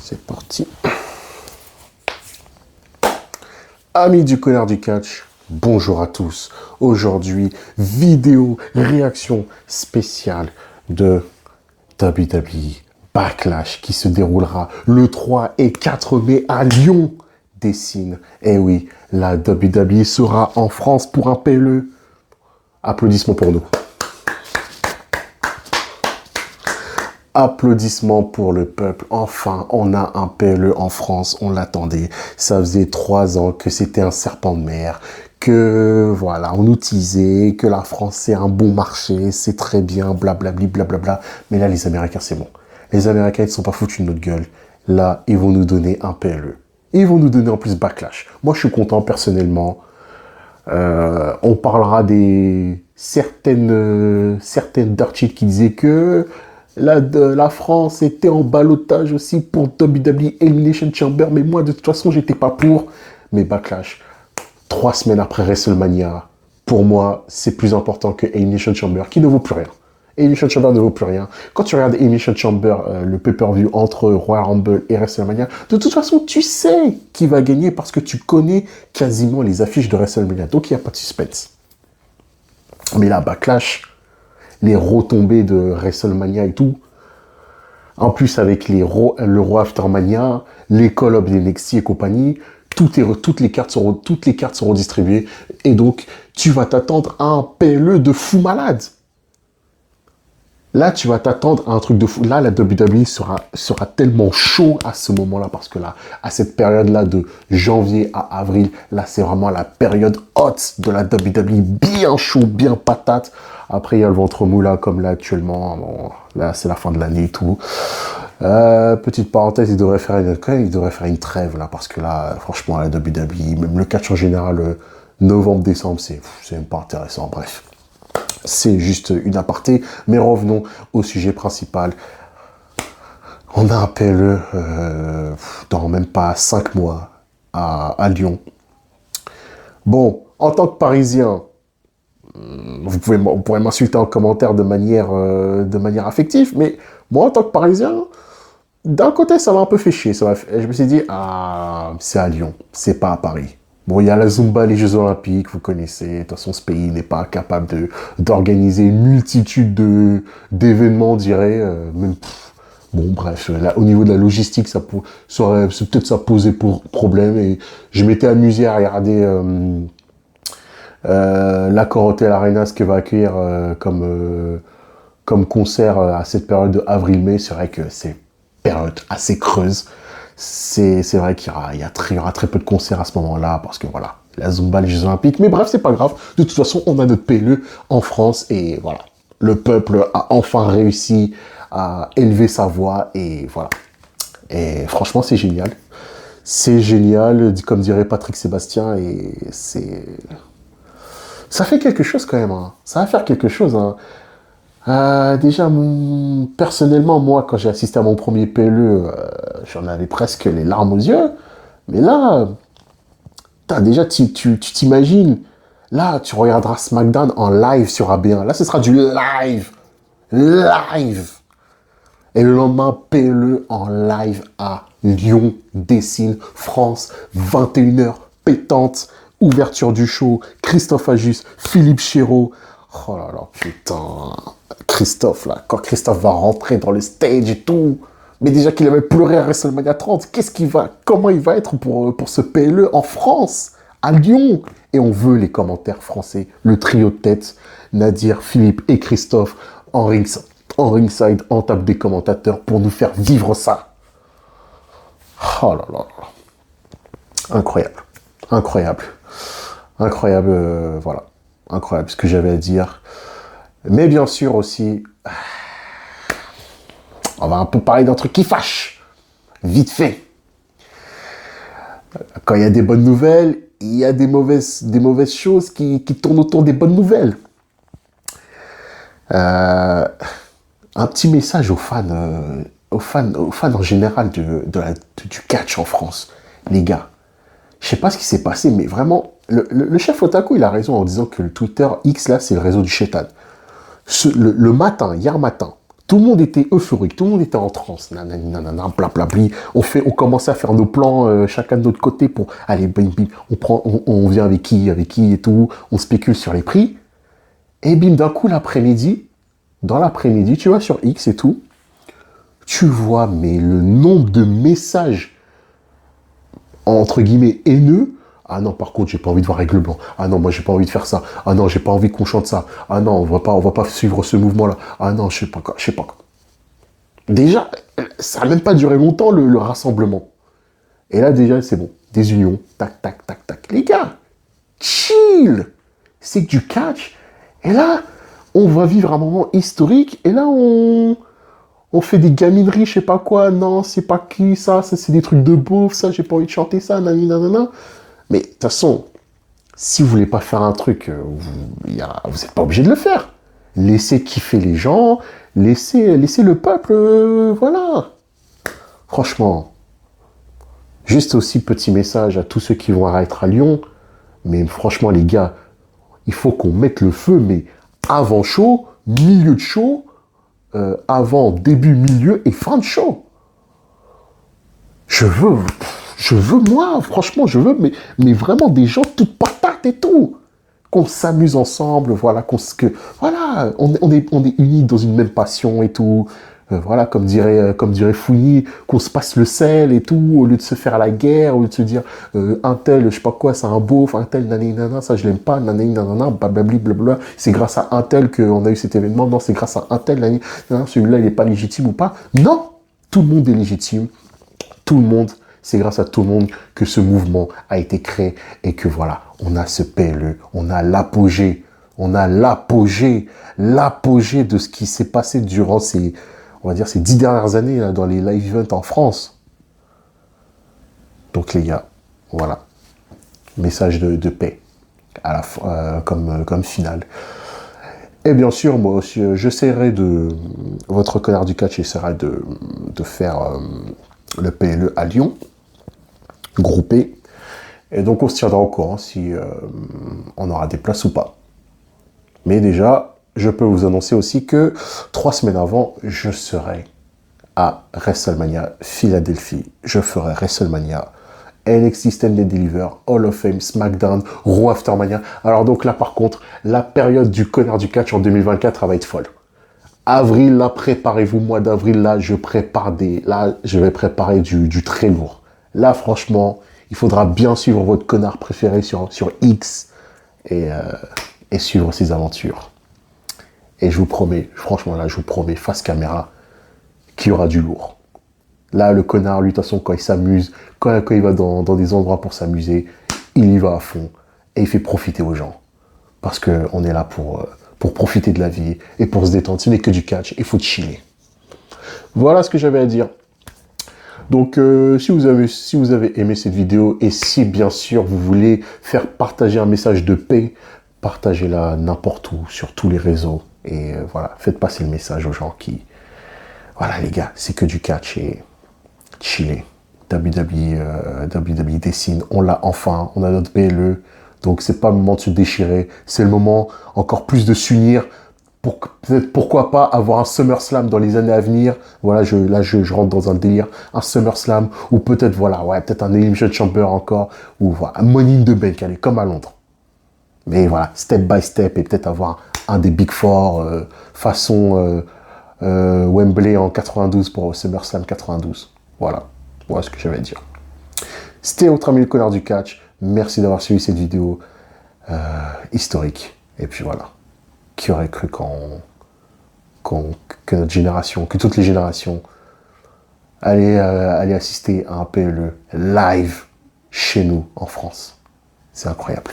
C'est parti. Amis du Connard du Catch, bonjour à tous. Aujourd'hui, vidéo réaction spéciale de WWE Backlash qui se déroulera le 3 et 4 mai à Lyon. Dessine. Eh oui, la WWE sera en France pour un PLE. Applaudissements pour nous. Applaudissements pour le peuple. Enfin, on a un PLE en France. On l'attendait. Ça faisait 3 ans que c'était un serpent de mer. Que, voilà, on nous disait que la France, c'est un bon marché. C'est très bien, blablabli, blablabla. Mais là, les Américains, c'est bon. Les Américains, ils ne sont pas foutus de notre gueule. Là, ils vont nous donner un PLE. Ils vont nous donner en plus Backlash. Moi, je suis content, personnellement. On parlera des certaines dirt sheets qui disaient que la France était en ballottage aussi pour WWE Elimination Chamber, mais moi de toute façon j'étais pas pour. Mais Backlash, 3 semaines après WrestleMania, pour moi c'est plus important que Elimination Chamber, qui ne vaut plus rien. Elimination Chamber ne vaut plus rien. Quand tu regardes Elimination Chamber, le pay-per-view entre Royal Rumble et WrestleMania, de toute façon tu sais qui va gagner parce que tu connais quasiment les affiches de WrestleMania, donc il n'y a pas de suspense. Mais là, Backlash, les retombées de WrestleMania et tout, en plus avec le Raw Aftermania, les call-ups d'NXT et compagnie, toutes les cartes seront distribuées, et donc tu vas t'attendre à un PLE de fou malade. Là, tu vas t'attendre à un truc de fou. Là, la WWE sera tellement chaud à ce moment-là, parce que là, à cette période-là de janvier à avril, là, c'est vraiment la période haute de la WWE, bien chaud, bien patate. Après, il y a le ventre mou, là, comme là, actuellement. Bon, là, c'est la fin de l'année et tout. Petite parenthèse, il devrait faire une trêve, là, parce que là, franchement, la WWE, même le catch en général, novembre-décembre, c'est même pas intéressant, bref. C'est juste une aparté, mais revenons au sujet principal. On a un PLE dans même pas 5 mois à Lyon. Bon, en tant que Parisien, vous pourrez m'insulter en commentaire de manière affective, mais moi, en tant que Parisien, d'un côté, ça m'a un peu fait chier. Je me suis dit, ah, c'est à Lyon, c'est pas à Paris. Bon, il y a la Zumba, les Jeux Olympiques, vous connaissez. De toute façon, ce pays n'est pas capable d'organiser une multitude d'événements, on dirait. Bon, bref, là, au niveau de la logistique, peut-être ça posait problème. Et je m'étais amusé à regarder l'Accor Hotel Arena, ce qu'il va accueillir comme concert à cette période de avril-mai. C'est vrai que c'est une période assez creuse. C'est vrai qu'il y aura très peu de concerts à ce moment-là, parce que voilà, la Zumba, les Jeux Olympiques. Mais bref, c'est pas grave. De toute façon, on a notre PLE en France, et voilà. Le peuple a enfin réussi à élever sa voix, et voilà. Et franchement, c'est génial. C'est génial, comme dirait Patrick Sébastien, et ça fait quelque chose quand même, hein. Ça va faire quelque chose, hein. Déjà, personnellement, moi, quand j'ai assisté à mon premier PLE, j'en avais presque les larmes aux yeux. Mais là, déjà, tu t'imagines, là, tu regarderas SmackDown en live sur AB1. Là, ce sera du live. Live. Et le lendemain, PLE en live à Lyon, Dessine, France, 21h, pétante, ouverture du show, Christophe Ajus, Philippe Chéreau. Oh là là, putain. Christophe, là, quand Christophe va rentrer dans le stage et tout, mais déjà qu'il avait pleuré à WrestleMania 30, comment il va être pour ce PLE en France, à Lyon? Et on veut les commentaires français, le trio de tête, Nadir, Philippe et Christophe, en ringside, en table des commentateurs, pour nous faire vivre ça. Oh là là. Incroyable. Incroyable. Incroyable, voilà. Incroyable ce que j'avais à dire. Mais bien sûr aussi, on va un peu parler d'un truc qui fâche, vite fait. Quand il y a des bonnes nouvelles, il y a des mauvaises choses qui tournent autour des bonnes nouvelles. Un petit message aux fans en général du catch en France. Les gars, je sais pas ce qui s'est passé, mais vraiment, le chef Otaku, il a raison en disant que le Twitter X, là, c'est le réseau du chétan. Hier matin, Tout le monde était euphorique, tout le monde était en transe, nanani, nanana, blablabli. On commençait à faire nos plans, chacun de notre côté pour, allez, bim, bim, on vient avec qui et tout, on spécule sur les prix. Et bim, d'un coup, dans l'après-midi, tu vois, sur X et tout, tu vois, mais le nombre de messages, entre guillemets, haineux. Ah non, par contre, j'ai pas envie de voir Aigle Blanc. Ah non, moi, j'ai pas envie de faire ça. Ah non, j'ai pas envie qu'on chante ça. Ah non, on va pas suivre ce mouvement-là. Ah non, je sais pas quoi, je sais pas quoi. Déjà, ça n'a même pas duré longtemps, le rassemblement. Et là, déjà, c'est bon. Des unions. Tac, tac, tac, tac. Les gars, chill. C'est que du catch. Et là, on va vivre un moment historique. Et là, on fait des gamineries, je sais pas quoi. Non, c'est pas qui, ça c'est des trucs de beauf, ça, j'ai pas envie de chanter ça, nanana. Mais de toute façon, si vous voulez pas faire un truc, vous n'êtes pas obligé de le faire. Laissez kiffer les gens, laissez le peuple, voilà. Franchement, juste aussi petit message à tous ceux qui vont être à Lyon. Mais franchement, les gars, il faut qu'on mette le feu, mais avant show, milieu de show, avant début, milieu et fin de show. Je veux moi, franchement, mais vraiment des gens toutes patates et tout. Qu'on s'amuse ensemble, voilà, on est unis dans une même passion et tout. Voilà, comme dirait Fouilly, qu'on se passe le sel et tout, au lieu de se faire la guerre, au lieu de se dire un tel, je sais pas quoi, c'est un beauf, un tel, nanana, ça je l'aime pas, nanana, blablabli, blablabla. C'est grâce à un tel qu'on a eu cet événement, non, c'est grâce à un tel, nanana, celui-là il est pas légitime ou pas. Non, tout le monde est légitime. Tout le monde, c'est grâce à tout le monde que ce mouvement a été créé et que voilà, on a ce PLE, on a l'apogée de ce qui s'est passé durant on va dire, ces 10 dernières années là, dans les live events en France. Donc les gars, voilà, message de paix à la fin, comme finale. Et bien sûr, moi aussi, votre connard du catch essaiera de faire le PLE à Lyon, groupé. Et donc on se tiendra au courant si on aura des places ou pas. Mais déjà, je peux vous annoncer aussi que 3 semaines avant, je serai à WrestleMania Philadelphie. Je ferai WrestleMania, NXT Stand and Deliver, Hall of Fame, SmackDown, Raw Aftermania. Alors donc là par contre, la période du connard du catch en 2024, elle va être folle. Avril, là, préparez-vous, mois d'avril, là, je vais préparer du très lourd. Là, franchement, il faudra bien suivre votre connard préféré sur X et suivre ses aventures. Et je vous promets, franchement, là, je vous promets, face caméra, qu'il y aura du lourd. Là, le connard, lui, de toute façon, quand il s'amuse, quand il va dans des endroits pour s'amuser, il y va à fond et il fait profiter aux gens. Parce qu'on est là pour profiter de la vie et pour se détendre. Ce n'est que du catch, il faut chiller. Voilà ce que j'avais à dire. Donc, si vous avez aimé cette vidéo et si, bien sûr, vous voulez faire partager un message de paix, partagez-la n'importe où, sur tous les réseaux. Et voilà, faites passer le message aux gens qui... Voilà, les gars, c'est que du catch et chiller. WWE dessine, on l'a enfin, on a notre BLE. Donc, c'est pas le moment de se déchirer, c'est le moment encore plus de s'unir. Peut-être, pourquoi pas, avoir un SummerSlam dans les années à venir. Voilà, je rentre dans un délire. Un SummerSlam, ou peut-être, voilà, ouais, peut-être un Elimination Chamber encore, ou voilà, un Money in the Bank, allez, comme à Londres. Mais voilà, step by step, et peut-être avoir un des Big Four, façon Wembley en 92 pour SummerSlam 92. Voilà ce que j'avais à dire. C'était votre ami le connard du catch. Merci d'avoir suivi cette vidéo historique. Et puis voilà. Qui aurait cru que notre génération, que toutes les générations allaient assister à un PLE live chez nous en France. C'est incroyable.